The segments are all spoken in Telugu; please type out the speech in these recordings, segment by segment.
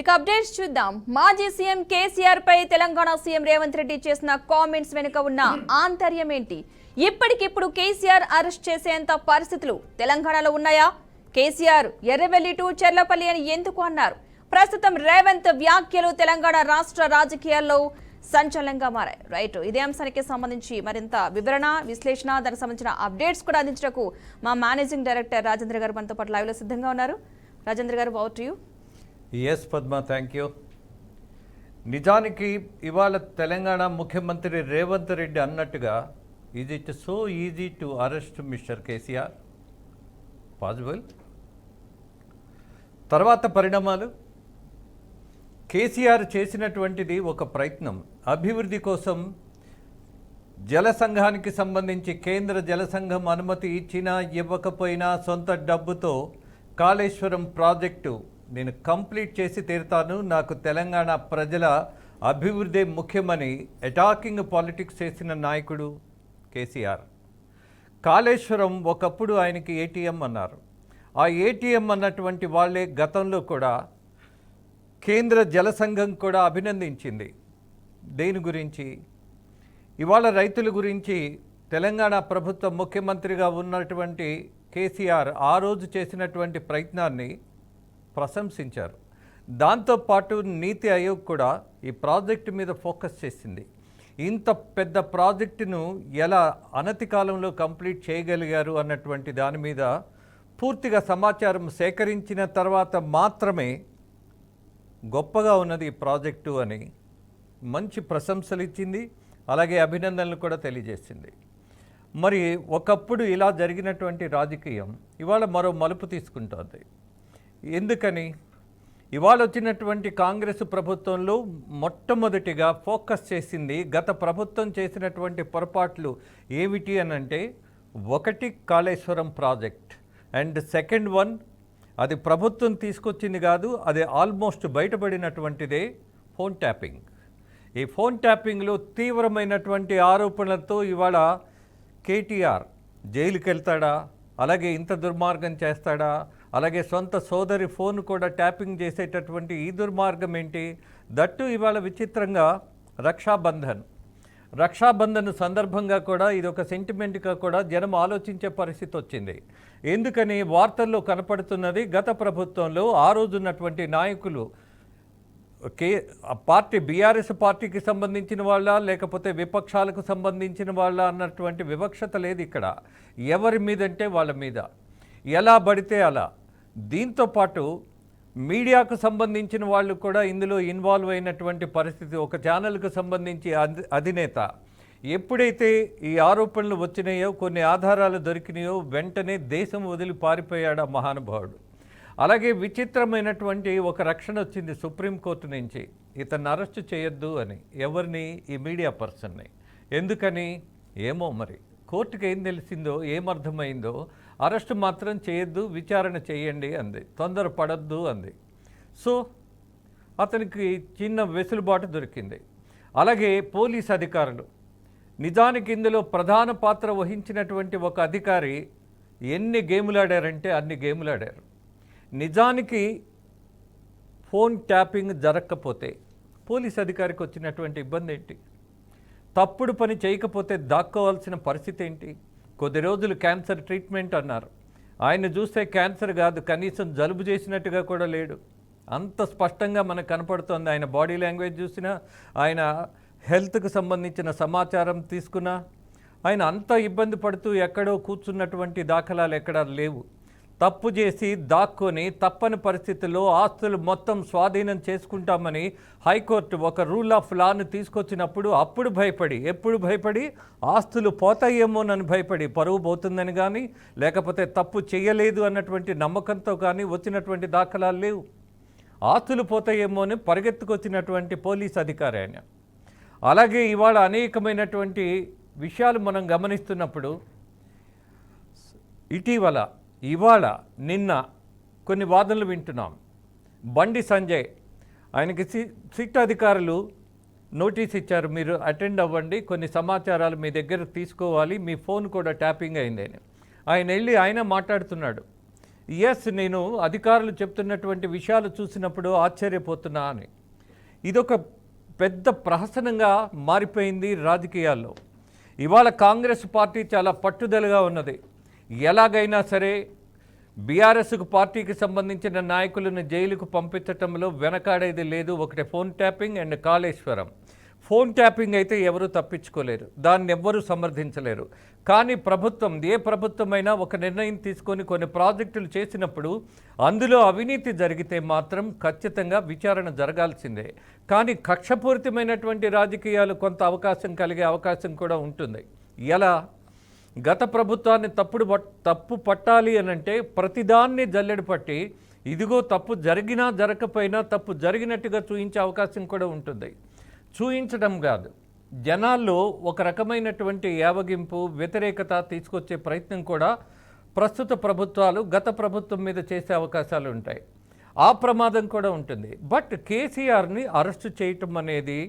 ఇక అప్డేట్స్ చూద్దాం. మాజీ సీఎం కేసీఆర్ పై తెలంగాణ సీఎం రేవంత్ రెడ్డి చేసిన కామెంట్స్ వెనుక ఉన్న ఆంతర్యం ఏంటి? ఇప్పటికిప్పుడు కేసీఆర్ అరెస్ట్ చేసేంత పరిస్థితులు తెలంగాణలో ఉన్నాయా? కేసీఆర్ ఎర్రవెల్లి టు చెర్లపల్లి అని ఎందుకు అన్నారు? ప్రస్తుతం రేవంత్ వ్యాఖ్యలు తెలంగాణ రాష్ట్ర రాజకీయాల్లో సంచలనంగా మారాయి. రైట్, ఇదే అంశానికి సంబంధించి మరింత వివరణ, విశ్లేషణ, దానికి సంబంధించిన అప్డేట్స్ కూడా అందించడానికి మా మేనేజింగ్ డైరెక్టర్ రాజేంద్ర గారు మనతో పాటు లైవ్లో సిద్ధంగా ఉన్నారు. రాజేంద్ర గారు, over to you. Yes Padma, thank you. నిజానికి ఇవాళ తెలంగాణ ముఖ్యమంత్రి రేవంత్ రెడ్డి అన్నట్టుగా is it so easy to arrest mister KCR? Possible? తర్వాత పరిణామాలు. కేసీఆర్ చేసినటువంటిది ఒక ప్రయత్నం అభివృద్ధి కోసం. జల సంఘానికి సంబంధించి కేంద్ర జల సంఘం అనుమతి ఇచ్చినా ఇవ్వకపోయినా సొంత డబ్బుతో కాళేశ్వరం ప్రాజెక్టు నేను కంప్లీట్ చేసి తీరుతాను, నాకు తెలంగాణ ప్రజల అభివృద్ధి ముఖ్యమని అటాకింగ్ పాలిటిక్స్ చేసిన నాయకుడు కేసీఆర్. కాళేశ్వరం ఒకప్పుడు ఆయనకి ఏటీఎం అన్నారు. ఆ ఏటీఎం అన్నటువంటి వాళ్ళే గతంలో కూడా కేంద్ర జల సంఘం కూడా అభినందించింది. దేని గురించి? ఇవాళ రైతుల గురించి తెలంగాణ ప్రభుత్వ ముఖ్యమంత్రిగా ఉన్నటువంటి కేసీఆర్ ఆ రోజు చేసినటువంటి ప్రయత్నాన్ని ప్రశంసించారు. దాంతోపాటు నీతి ఆయోగ్ కూడా ఈ ప్రాజెక్టు మీద ఫోకస్ చేసింది. ఇంత పెద్ద ప్రాజెక్టును ఎలా అనతి కాలంలో కంప్లీట్ చేయగలిగారు అన్నటువంటి దాని మీద పూర్తిగా సమాచారం సేకరించిన తర్వాత మాత్రమే గొప్పగా ఉన్నది ఈ ప్రాజెక్టు అని మంచి ప్రశంసలు ఇచ్చింది, అలాగే అభినందనలు కూడా తెలియజేసింది. మరి ఒకప్పుడు ఇలా జరిగినటువంటి రాజకీయం ఇవాళ మరో మలుపు తీసుకుంటోంది. ఎందుకని? ఇవాళ వచ్చినటువంటి కాంగ్రెస్ ప్రభుత్వంలో మొట్టమొదటిగా ఫోకస్ చేసింది గత ప్రభుత్వం చేసినటువంటి పొరపాట్లు ఏమిటి అనంటే, ఒకటి Kaleshwaram project, and second one అది ప్రభుత్వం తీసుకొచ్చింది కాదు, అది ఆల్మోస్ట్ బయటపడినటువంటిదే ఫోన్ ట్యాపింగ్. ఈ ఫోన్ ట్యాపింగ్లో తీవ్రమైనటువంటి ఆరోపణలతో ఇవాళ కేటీఆర్ జైలుకి వెళ్తాడా, అలాగే ఇంత దుర్మార్గం చేస్తాడా, అలాగే సొంత సోదరి ఫోన్ కూడా ట్యాపింగ్ చేసేటటువంటి ఈ దుర్మార్గం ఏంటి? దట్టు ఇవాళ విచిత్రంగా రక్షాబంధన్ సందర్భంగా కూడా ఇది ఒక సెంటిమెంట్గా కూడా జనం ఆలోచించే పరిస్థితి వచ్చింది. ఎందుకని? వార్తల్లో కనపడుతున్నది గత ప్రభుత్వంలో ఆ రోజున్నటువంటి నాయకులు పార్టీ బీఆర్ఎస్ పార్టీకి సంబంధించిన వాళ్ళ లేకపోతే విపక్షాలకు సంబంధించిన వాళ్ళ అన్నటువంటి వివక్షత లేదు ఇక్కడ. ఎవరి మీదంటే వాళ్ళ మీద, ఎలా పడితే అలా. దీంతోపాటు మీడియాకు సంబంధించిన వాళ్ళు కూడా ఇందులో ఇన్వాల్వ్ అయినటువంటి పరిస్థితి. ఒక ఛానల్కు సంబంధించి అధినేత ఎప్పుడైతే ఈ ఆరోపణలు వచ్చినాయో, కొన్ని ఆధారాలు దొరికినాయో, వెంటనే దేశం వదిలి పారిపోయాడు ఆ మహానుభావుడు. అలాగే విచిత్రమైనటువంటి ఒక రక్షణ వచ్చింది సుప్రీంకోర్టు నుంచి, ఇతన్ని అరెస్టు చేయొద్దు అని. ఎవరిని? ఈ మీడియా పర్సన్ని. ఎందుకని? ఏమో మరి కోర్టుకి ఏం తెలిసిందో, ఏమర్థమైందో, అరెస్టు మాత్రం చేయొద్దు, విచారణ చేయండి అంది, తొందరపడద్దు అంది. సో అతనికి చిన్న వెసులుబాటు దొరికింది. అలాగే పోలీస్ అధికారులు, నిజానికి ఇందులో ప్రధాన పాత్ర వహించినటువంటి ఒక అధికారి ఎన్ని గేములు ఆడారంటే అన్ని గేములు ఆడారు. నిజానికి ఫోన్ ట్యాపింగ్ జరగకపోతే పోలీస్ అధికారికి వచ్చినటువంటి ఇబ్బంది ఏంటి? తప్పుడు పని చేయకపోతే దాక్కోవాల్సిన పరిస్థితి ఏంటి? కొద్ది రోజులు క్యాన్సర్ ట్రీట్మెంట్ అన్నారు. ఆయన చూస్తే క్యాన్సర్ కాదు, కనీసం జలుబు చేసినట్టుగా కూడా లేడు. అంత స్పష్టంగా మనకు కనపడుతోంది. ఆయన బాడీ లాంగ్వేజ్ చూసినా, ఆయన హెల్త్కు సంబంధించిన సమాచారం తీసుకున్నా, ఆయన అంత ఇబ్బంది పడుతూ ఎక్కడో కూర్చున్నటువంటి దాఖలాలు ఎక్కడా లేవు. తప్పు చేసి దాక్కొని తప్పని పరిస్థితుల్లో ఆస్తులు మొత్తం స్వాధీనం చేసుకుంటామని హైకోర్టు ఒక రూల్ ఆఫ్ లాను తీసుకొచ్చినప్పుడు అప్పుడు భయపడి, ఎప్పుడు భయపడి? ఆస్తులు పోతాయేమోనని భయపడి, పరువు పోతుందని కానీ, లేకపోతే తప్పు చేయలేదు అన్నటువంటి నమ్మకంతో కానీ వచ్చినటువంటి దాఖలాలు లేవు. ఆస్తులు పోతాయేమో అని పరిగెత్తుకొచ్చినటువంటి పోలీస్ అధికారి ఆయన. అలాగే ఇవాళ అనేకమైనటువంటి విషయాలు మనం గమనిస్తున్నప్పుడు, ఇవాళ నిన్న కొన్ని వాదనలు వింటున్నాం. బండి సంజయ్, ఆయనకి సిట్ అధికారులు నోటీస్ ఇచ్చారు, మీరు అటెండ్ అవ్వండి, కొన్ని సమాచారాలు మీ దగ్గర తీసుకోవాలి, మీ ఫోన్ కూడా ట్యాపింగ్ అయిందని. ఆయన వెళ్ళి ఆయన మాట్లాడుతున్నాడు. ఎస్, నేను అధికారులు చెప్తున్నటువంటి విషయాలు చూసినప్పుడు ఆశ్చర్యపోతున్నా అని. ఇదొక పెద్ద ప్రహసనంగా మారిపోయింది రాజకీయాల్లో. ఇవాళ కాంగ్రెస్ పార్టీ చాలా పట్టుదలగా ఉన్నది. ఎలాగైనా సరే బీఆర్ఎస్కు పార్టీకి సంబంధించిన నాయకులను జైలుకు పంపించటంలో వెనకాడేది లేదు. ఒకటి phone tapping and Kaleshwaram. Phone tapping అయితే ఎవరు తప్పించుకోలేరు, దాన్ని ఎవ్వరూ సమర్థించలేరు. కానీ ప్రభుత్వం, ఏ ప్రభుత్వమైనా ఒక నిర్ణయం తీసుకొని కొన్ని ప్రాజెక్టులు చేసినప్పుడు అందులో అవినీతి జరిగితే మాత్రం ఖచ్చితంగా విచారణ జరగాల్సిందే. కానీ కక్షపూరితమైనటువంటి రాజకీయాలు కొంత అవకాశం కలిగే అవకాశం కూడా ఉంటుంది. ఎలా? గత ప్రభుత్వాన్ని తప్పు పట్టాలి అనంటే ప్రతిదాన్ని జల్లెడు పట్టి ఇదిగో తప్పు జరిగినా జరగకపోయినా తప్పు జరిగినట్టుగా చూయించే అవకాశం కూడా ఉంటుంది. చూయించడం కాదు, జనాల్లో ఒక రకమైనటువంటి యావగింపు, వ్యతిరేకత తీసుకొచ్చే ప్రయత్నం కూడా ప్రస్తుత ప్రభుత్వాలు గత ప్రభుత్వం మీద చేసే అవకాశాలు ఉంటాయి. ఆ ప్రమాదం కూడా ఉంటుంది. బట్ కేసీఆర్ని అరెస్టు చేయటం అనేది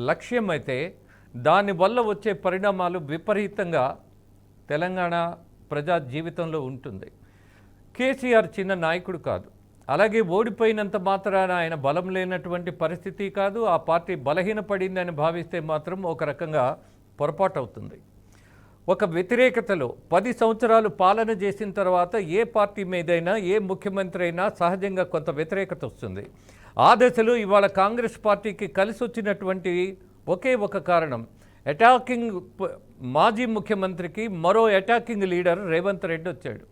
లక్ష్యం అయితే దానివల్ల వచ్చే పరిణామాలు విపరీతంగా తెలంగాణ ప్రజా జీవితంలో ఉంటుంది. కేసీఆర్ చిన్న నాయకుడు కాదు. అలాగే ఓడిపోయినంత మాత్రాన ఆయన బలం లేనటువంటి పరిస్థితి కాదు. ఆ పార్టీ బలహీనపడిందని భావిస్తే మాత్రం ఒక రకంగా పొరపాటు అవుతుంది. ఒక వ్యతిరేకతలో 10 సంవత్సరాలు పాలన చేసిన తర్వాత ఏ పార్టీ మీదైనా ఏ ముఖ్యమంత్రి అయినా సహజంగా కొంత వ్యతిరేకత వస్తుంది. ఆ దశలో ఇవాళ కాంగ్రెస్ పార్టీకి కలిసి వచ్చినటువంటి ఒకే ఒక కారణం, అటాకింగ్ మాజీ ముఖ్యమంత్రికి మరో అటాకింగ్ లీడర్ రేవంత్ రెడ్డి వచ్చాడు.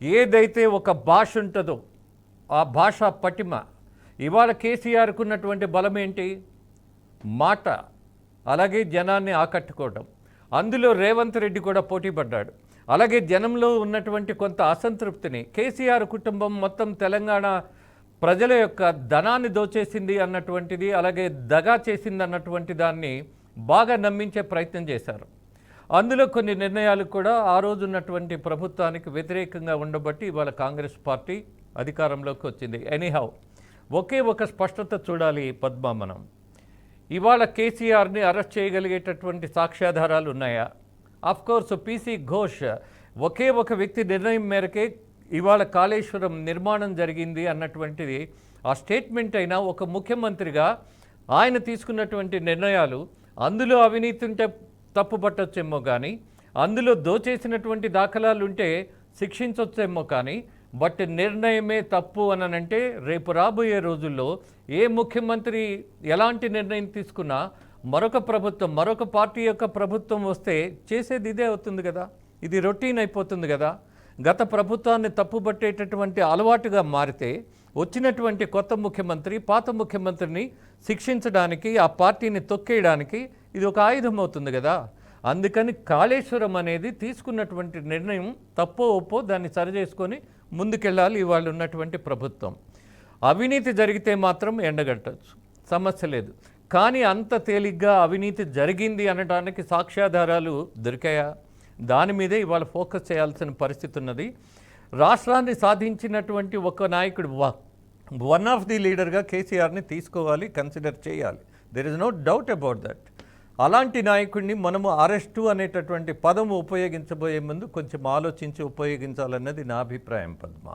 ఏదైతే ఒక భాష ఉంటుందో ఆ భాష పటిమ. ఇవాళ కేసీఆర్కు ఉన్నటువంటి బలం ఏంటి? మాట, అలాగే జనాన్ని ఆకట్టుకోవడం. అందులో రేవంత్ రెడ్డి కూడా పోటీ పడ్డాడు. అలాగే జనంలో ఉన్నటువంటి కొంత అసంతృప్తిని కేసీఆర్ కుటుంబం మొత్తం తెలంగాణ ప్రజల యొక్క ధనాన్ని దోచేసింది అన్నటువంటిది, అలాగే దగా చేసింది అన్నటువంటి దాన్ని బాగా నమ్మించే ప్రయత్నం చేశారు. అందులో కొన్ని నిర్ణయాలు కూడా ఆ రోజు ఉన్నటువంటి ప్రభుత్వానికి వ్యతిరేకంగా ఉండబట్టి ఇవాళ కాంగ్రెస్ పార్టీ అధికారంలోకి వచ్చింది. ఎనీహౌ, ఒకే ఒక స్పష్టత చూడాలి పద్మ మనం. ఇవాళ కేసీఆర్ని అరెస్ట్ చేయగలిగేటటువంటి సాక్ష్యాధారాలు ఉన్నాయా? ఆఫ్కోర్స్ పీసీ ఘోష్ ఒకే ఒక వ్యక్తి నిర్ణయం మేరకే ఇవాళ కాళేశ్వరం నిర్మాణం జరిగింది అన్నటువంటిది ఆ స్టేట్మెంట్ అయినా ఒక ముఖ్యమంత్రిగా ఆయన తీసుకున్నటువంటి నిర్ణయాలు, అందులో అవినీతి ఉంటే తప్పుపట్టొచ్చేమో కానీ, అందులో దోచేసినటువంటి దాఖలాలు ఉంటే శిక్షించొచ్చేమో కానీ, బట్ నిర్ణయమే తప్పు అనంటే రేపు రాబోయే రోజుల్లో ఏ ముఖ్యమంత్రి ఎలాంటి నిర్ణయం తీసుకున్నా మరొక ప్రభుత్వం, మరొక పార్టీ యొక్క ప్రభుత్వం వస్తే చేసేది ఇదే అవుతుంది కదా. ఇది రొటీన్ అయిపోతుంది కదా. గత ప్రభుత్వాన్ని తప్పుపట్టేటటువంటి అలవాటుగా మారితే వచ్చినటువంటి కొత్త ముఖ్యమంత్రి పాత ముఖ్యమంత్రిని శిక్షించడానికి, ఆ పార్టీని తొక్కేయడానికి ఇది ఒక ఆయుధం అవుతుంది కదా. అందుకని కాళేశ్వరం అనేది తీసుకున్నటువంటి నిర్ణయం తప్పో ఒప్పో దాన్ని సరిచేసుకొని ముందుకెళ్ళాలి ఇవాళ ఉన్నటువంటి ప్రభుత్వం. అవినీతి జరిగితే మాత్రం ఎండగట్టచ్చు, సమస్య లేదు. కానీ అంత తేలిగ్గా అవినీతి జరిగింది అనడానికి సాక్ష్యాధారాలు దొరికాయా? దాని మీదే ఇవాళ ఫోకస్ చేయాల్సిన పరిస్థితి ఉన్నది. రాష్ట్రాన్ని సాధించినటువంటి ఒక నాయకుడు, వన్ ఆఫ్ ది లీడర్గా కేసీఆర్ని తీసుకోవాలి, కన్సిడర్ చేయాలి. There is no doubt about that. అలాంటి నాయకుడిని మనము అరెస్టు అనేటటువంటి పదము ఉపయోగించబోయే ముందు కొంచెం ఆలోచించి ఉపయోగించాలన్నది నా అభిప్రాయం పద్మ.